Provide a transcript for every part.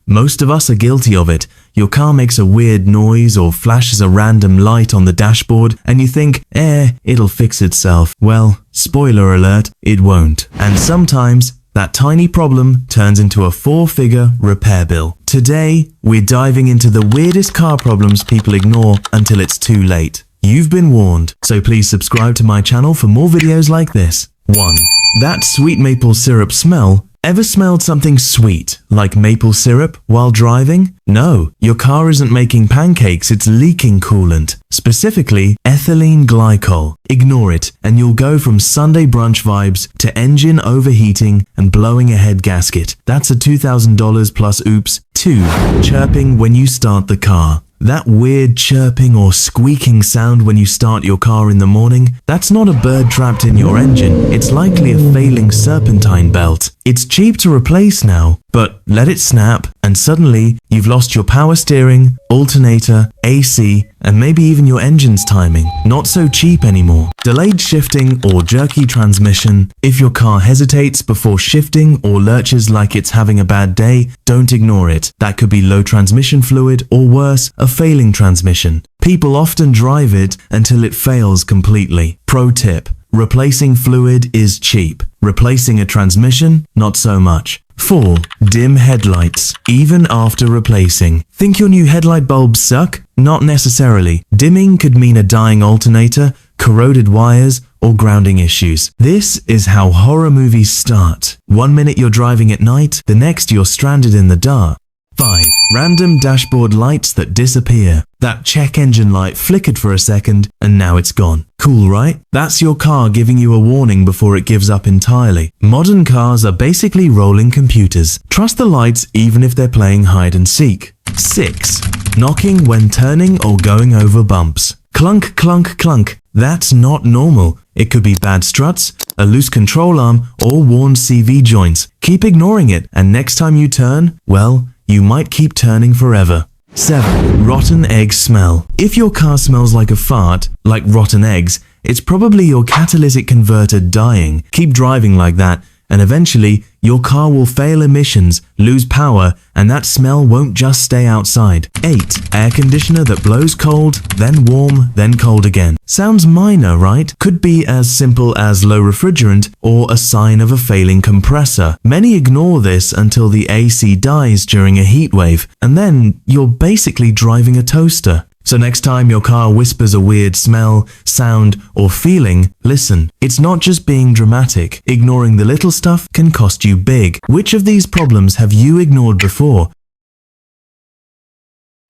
Most of us are guilty of it. Your car makes a weird noise or flashes a random light on the dashboard and you think, it'll fix itself. Well, spoiler alert, it won't. And sometimes that tiny problem turns into a 4-figure repair bill. Today, we're diving into the weirdest car problems people ignore until it's too late. You've been warned, so please subscribe to my channel for more videos like this. 1. That sweet maple syrup smell. Ever smelled something sweet, like maple syrup, while driving? No, your car isn't making pancakes, it's leaking coolant. Specifically, ethylene glycol. Ignore it, and you'll go from Sunday brunch vibes to engine overheating and blowing a head gasket. That's a $2,000 plus oops. 2. Chirping when you start the car. That weird chirping or squeaking sound when you start your car in the morning, that's not a bird trapped in your engine, it's likely a failing serpentine belt. It's cheap to replace now, but let it snap and suddenly you've lost your power steering, alternator, AC, and maybe even your engine's timing. Not so cheap anymore. Delayed shifting or jerky transmission. If your car hesitates before shifting or lurches like it's having a bad day, don't ignore it. That could be low transmission fluid or worse, a failing transmission. People often drive it until it fails completely. Pro tip: replacing fluid is cheap. Replacing a transmission, not so much. 4. Dim headlights, even after replacing. Think your new headlight bulbs suck? Not necessarily. Dimming could mean a dying alternator, corroded wires, or grounding issues. This is how horror movies start. 1 minute you're driving at night, the next you're stranded in the dark. 5. Random dashboard lights that disappear. That check engine light flickered for a second and now it's gone. Cool, right? That's your car giving you a warning before it gives up entirely. Modern cars are basically rolling computers. Trust the lights even if they're playing hide and seek. 6. Knocking when turning or going over bumps. Clunk, clunk, clunk. That's not normal. It could be bad struts, a loose control arm, or worn CV joints. Keep ignoring it, and next time you turn, well, you might keep turning forever. 7. Rotten egg smell. If your car smells like a fart, like rotten eggs, it's probably your catalytic converter dying. Keep driving like that, and eventually, your car will fail emissions, lose power, and that smell won't just stay outside. 8. Air conditioner that blows cold, then warm, then cold again. Sounds minor, right? Could be as simple as low refrigerant or a sign of a failing compressor. Many ignore this until the AC dies during a heat wave, and then you're basically driving a toaster. So next time your car whispers a weird smell, sound, or feeling, listen. It's not just being dramatic. Ignoring the little stuff can cost you big. Which of these problems have you ignored before?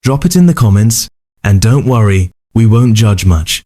Drop it in the comments, and don't worry, we won't judge much.